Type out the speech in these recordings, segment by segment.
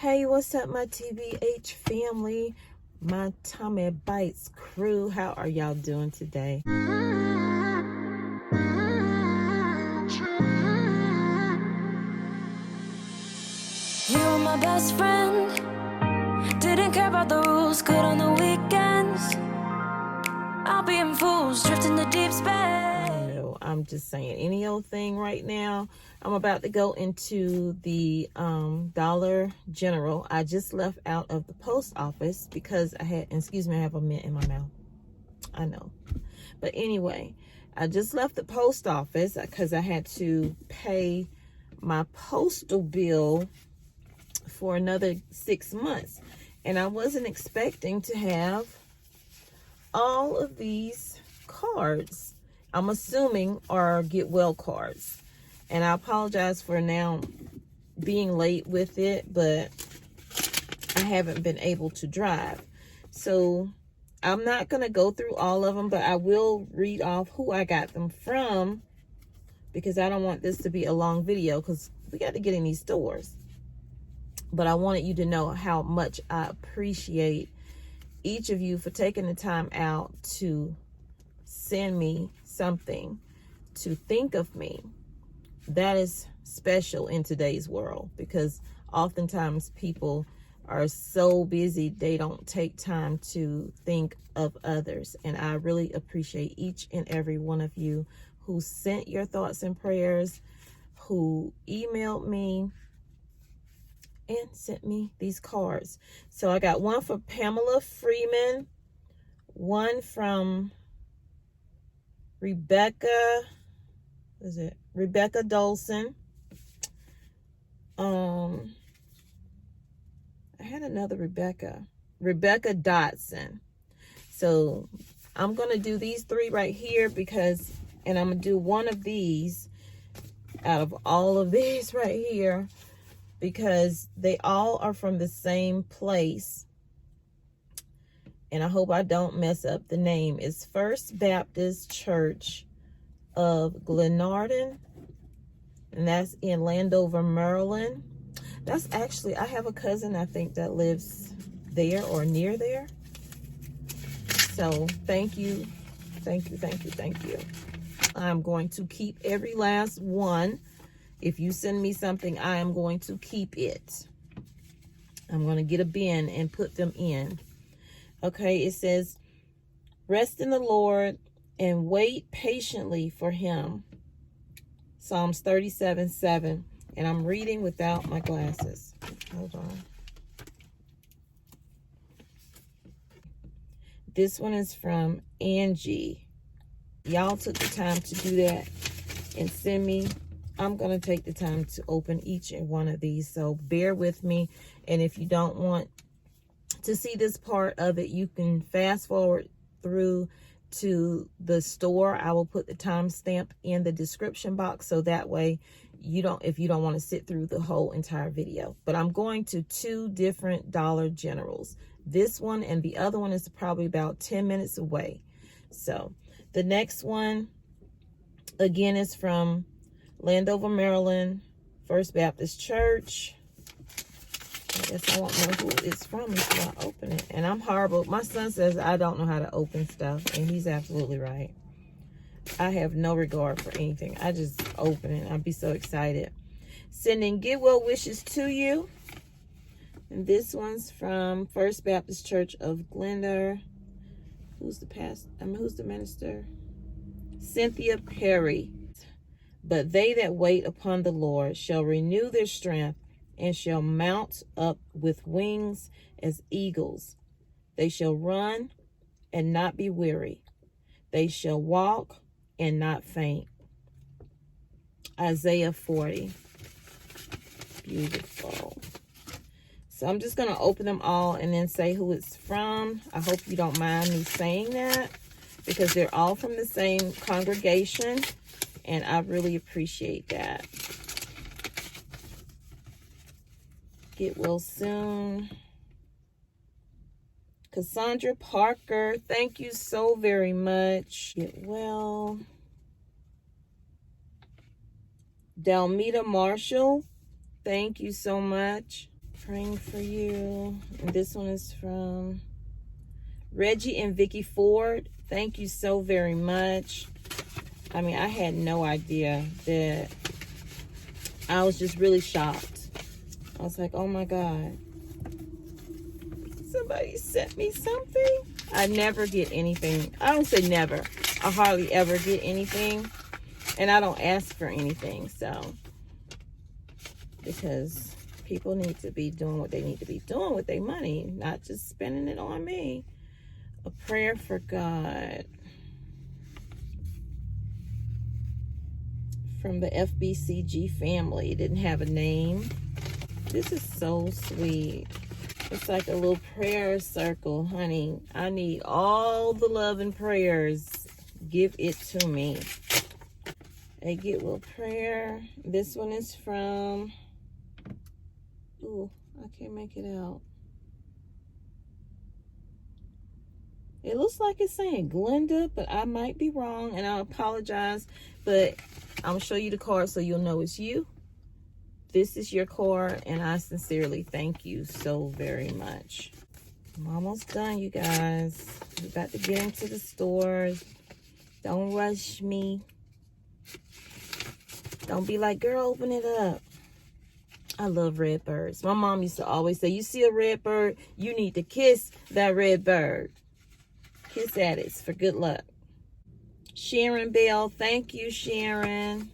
Hey, what's up, my TBH family, my Tommy Bites crew? How are y'all doing today? You were my best friend. Didn't care about the rules, good on the weekends. I'll be in fools, drifting to deep space. No, I'm just saying any old thing right now. I'm about to go into the Dollar General. I just left out of the post office because I had, excuse me, I have a mint in my mouth. I know. But anyway, I just left the post office because I had to pay my postal bill for another 6 months. And I wasn't expecting to have all of these cards. I'm assuming are get well cards. And I apologize for now being late with it, but I haven't been able to drive. So I'm not going to go through all of them, but I will read off who I got them from because I don't want this to be a long video because we got to get in these stores. But I wanted you to know how much I appreciate each of you for taking the time out to send me something, to think of me. That is special in today's world because oftentimes people are so busy they don't take time to think of others. And I really appreciate each and every one of you who sent your thoughts and prayers, who emailed me and sent me these cards. So I got one for Pamela Freeman, one from Rebecca Dolson. I had another Rebecca Dotson. So I'm going to do these three right here and I'm going to do one of these out of all of these right here because they all are from the same place. And I hope I don't mess up the name. It's First Baptist Church of Glenarden, and that's in Landover, Maryland. That's actually, I have a cousin I think that lives there or near there. So thank you. I'm going to keep every last one. If you send me something, I am going to keep it. I'm going to get a bin and put them in. Okay, it says, rest in the Lord and wait patiently for him. Psalms 37:7. And I'm reading without my glasses. Hold on. This one is from Angie. Y'all took the time to do that and send me. I'm going to take the time to open each and one of these. So bear with me. And if you don't want to see this part of it, you can fast forward through to the store. I will put the timestamp in the description box so that way if you don't want to sit through the whole entire video. But I'm going to two different Dollar Generals. This one and the other one is probably about 10 minutes away. So the next one again is from Landover, Maryland, First Baptist Church. I guess I won't know who it's from until I open it. And I'm horrible. My son says I don't know how to open stuff, and he's absolutely right. I have no regard for anything. I just open it. I'd be so excited. Sending get well wishes to you. And this one's from First Baptist Church of Glendale. Who's the minister? Cynthia Perry. But they that wait upon the Lord shall renew their strength and shall mount up with wings as eagles. They shall run and not be weary. They shall walk and not faint. Isaiah 40. Beautiful. So I'm just going to open them all and then say who it's from. I hope you don't mind me saying that because they're all from the same congregation. And I really appreciate that. Get well soon. Cassandra Parker, thank you so very much. Get well. Dalmita Marshall, thank you so much. Praying for you. And this one is from Reggie and Vicky Ford. Thank you so very much. I mean, I had no idea that. I was just really shocked. I was like, oh my God. Somebody sent me something. I never get anything. I don't say never. I hardly ever get anything. And I don't ask for anything. So, because people need to be doing what they need to be doing with their money, not just spending it on me. A prayer for God. From the FBCG family. It didn't have a name. This is so sweet. It's like a little prayer circle, honey. I need all the love and prayers. Give it to me. A get well prayer. This one is from, ooh, I can't make it out. It looks like it's saying Glenda, but I might be wrong, and I apologize. But I'm gonna show you the card so you'll know it's you. This is your card, and I sincerely thank you so very much. I'm almost done, you guys. We're about to get into the stores. Don't rush me. Don't be like, girl, open it up. I love red birds. My mom used to always say, you see a red bird, you need to kiss that red bird. Kiss at it for good luck. Sharon Bell, thank you, Sharon.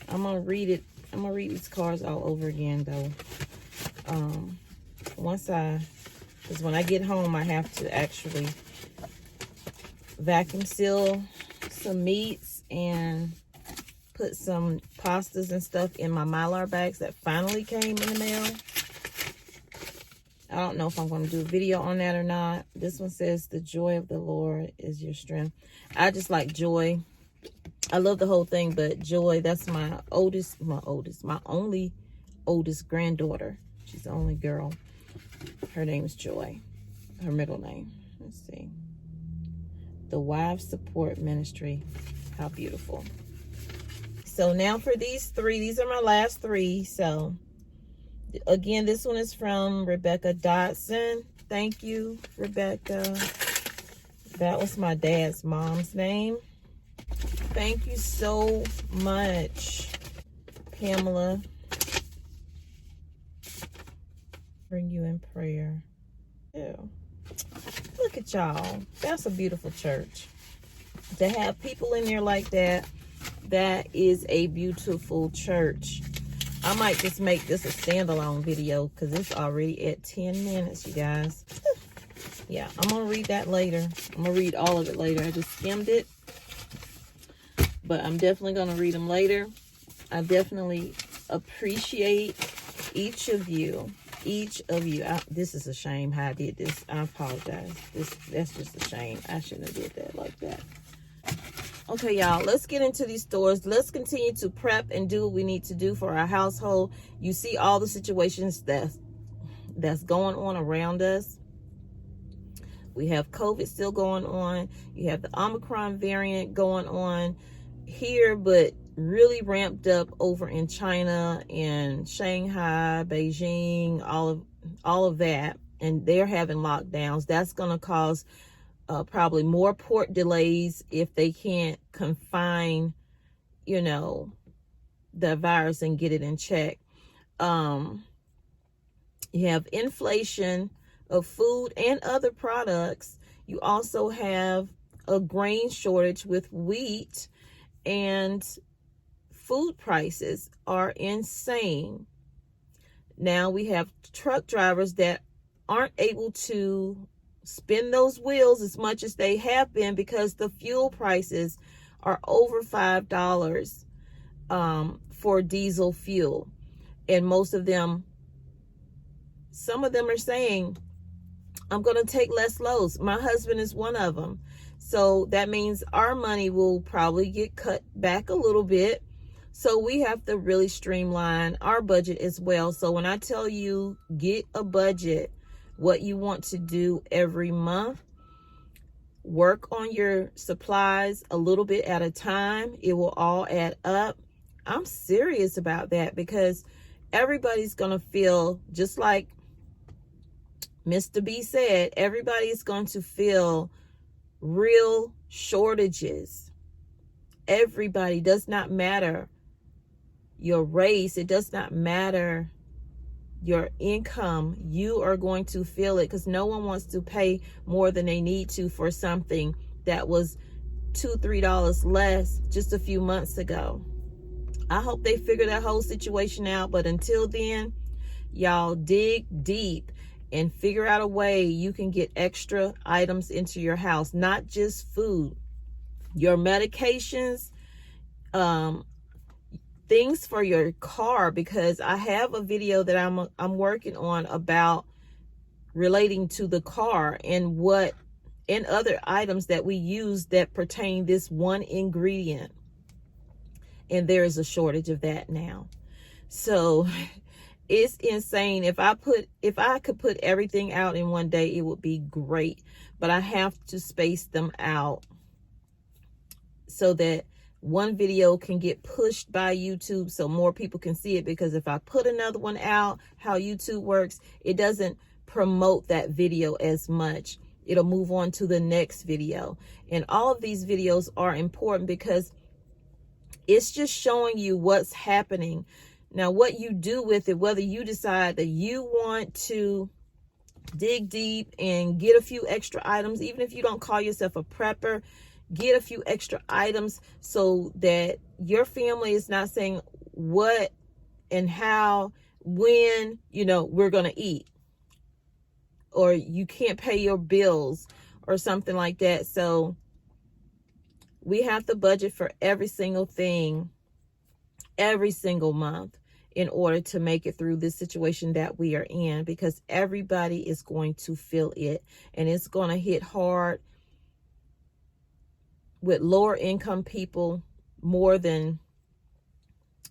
I'm gonna read it. I'm gonna read these cards all over again, though. Because when I get home, I have to actually vacuum seal some meats and put some pastas and stuff in my Mylar bags that finally came in the mail. I don't know if I'm going to do a video on that or not. This one says, the joy of the Lord is your strength. I just like joy. I love the whole thing, but joy, that's my only oldest granddaughter. She's the only girl. Her name is Joy. Her middle name. Let's see. The Wives Support Ministry. How beautiful. So now for these three. These are my last three. So again, this one is from Rebecca Dodson. Thank you, Rebecca. That was my dad's mom's name. Thank you so much, Pamela. Bring you in prayer. Ew. Look at y'all. That's a beautiful church. To have people in there like that, that is a beautiful church. I might just make this a standalone video because it's already at 10 minutes, you guys. Yeah, I'm going to read that later. I'm going to read all of it later. I just skimmed it. But I'm definitely going to read them later. I definitely appreciate each of you. Each of you. This is a shame how I did this. I apologize. That's just a shame. I shouldn't have did that like that. Okay, y'all, let's get into these stores. Let's continue to prep and do what we need to do for our household. You see all the situations that's going on around us. We have COVID still going on. You have the Omicron variant going on here, but really ramped up over in China and Shanghai, Beijing, all of that. And they're having lockdowns. That's going to cause probably more port delays if they can't confine, the virus and get it in check. You have inflation of food and other products. You also have a grain shortage with wheat, and food prices are insane. Now we have truck drivers that aren't able to spin those wheels as much as they have been because the fuel prices are over $5 for diesel fuel. And some of them are saying, I'm going to take less loads. My husband is one of them. So that means our money will probably get cut back a little bit. So we have to really streamline our budget as well. So when I tell you get a budget, what you want to do every month, work on your supplies a little bit at a time. It will all add up. I'm serious about that because everybody's going to feel, just like Mr. B said, everybody is going to feel real shortages. Everybody, does not matter your race, it does not matter your income, you are going to feel it, because no one wants to pay more than they need to for something that was $2-3 less just a few months ago. I hope they figure that whole situation out, but until then, y'all dig deep and figure out a way you can get extra items into your house, not just food, your medications, things for your car, because I have a video that I'm working on about relating to the car and what and other items that we use that pertain this one ingredient, and there is a shortage of that now. So it's insane. If I could put everything out in one day, it would be great, but I have to space them out so that one video can get pushed by YouTube so more people can see it. Because if I put another one out, how YouTube works, it doesn't promote that video as much. It'll move on to the next video. And all of these videos are important because it's just showing you what's happening. Now, what you do with it, whether you decide that you want to dig deep and get a few extra items, even if you don't call yourself a prepper, get a few extra items so that your family is not saying what and how, when, we're going to eat, or you can't pay your bills or something like that. So we have to budget for every single thing every single month in order to make it through this situation that we are in, because everybody is going to feel it, and it's going to hit hard with lower income people more than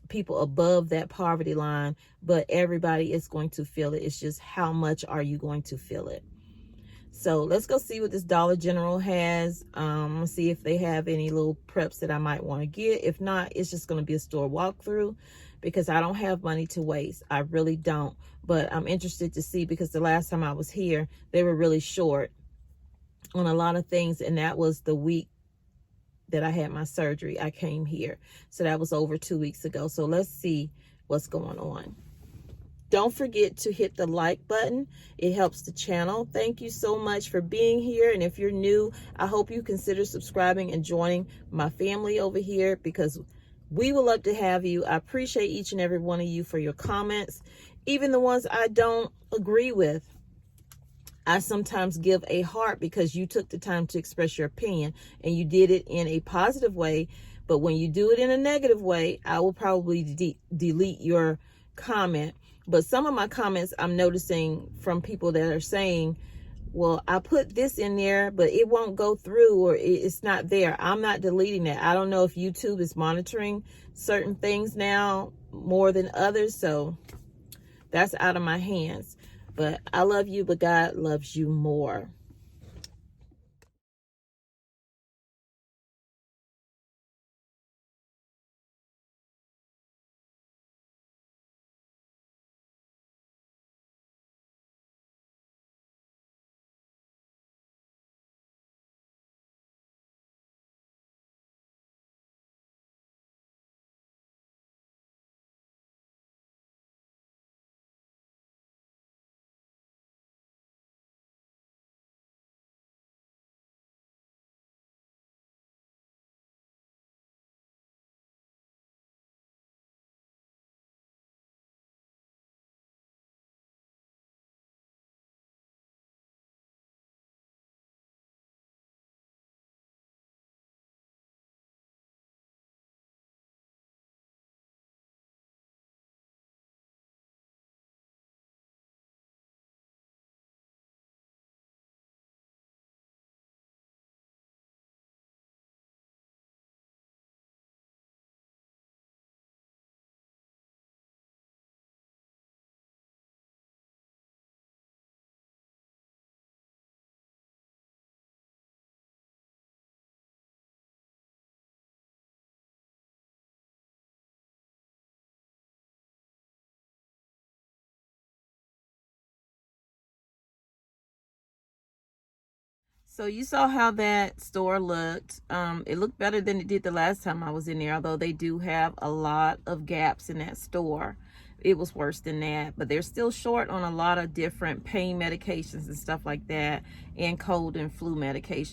people above that poverty line, but everybody is going to feel it. It's just how much are you going to feel it? So let's go see what this Dollar General has. See if they have any little preps that I might want to get. If not, it's just going to be a store walkthrough, because I don't have money to waste. I really don't. But I'm interested to see, because the last time I was here, they were really short on a lot of things, and that was the week that I had my surgery. I came here. So that was over 2 weeks ago. So let's see what's going on. Don't forget to hit the like button. It helps the channel. Thank you so much for being here. And if you're new, I hope you consider subscribing and joining my family over here, because we would love to have you. I appreciate each and every one of you for your comments, even the ones I don't agree with. I sometimes give a heart because you took the time to express your opinion, and you did it in a positive way. But when you do it in a negative way, I will probably delete your comment. But some of my comments I'm noticing from people that are saying, well, I put this in there, but it won't go through, or it's not there. I'm not deleting that. I don't know if YouTube is monitoring certain things now more than others. So that's out of my hands. But I love you, but God loves you more. So you saw how that store looked. It looked better than it did the last time I was in there, although they do have a lot of gaps in that store. It was worse than that, but they're still short on a lot of different pain medications and stuff like that, and cold and flu medication.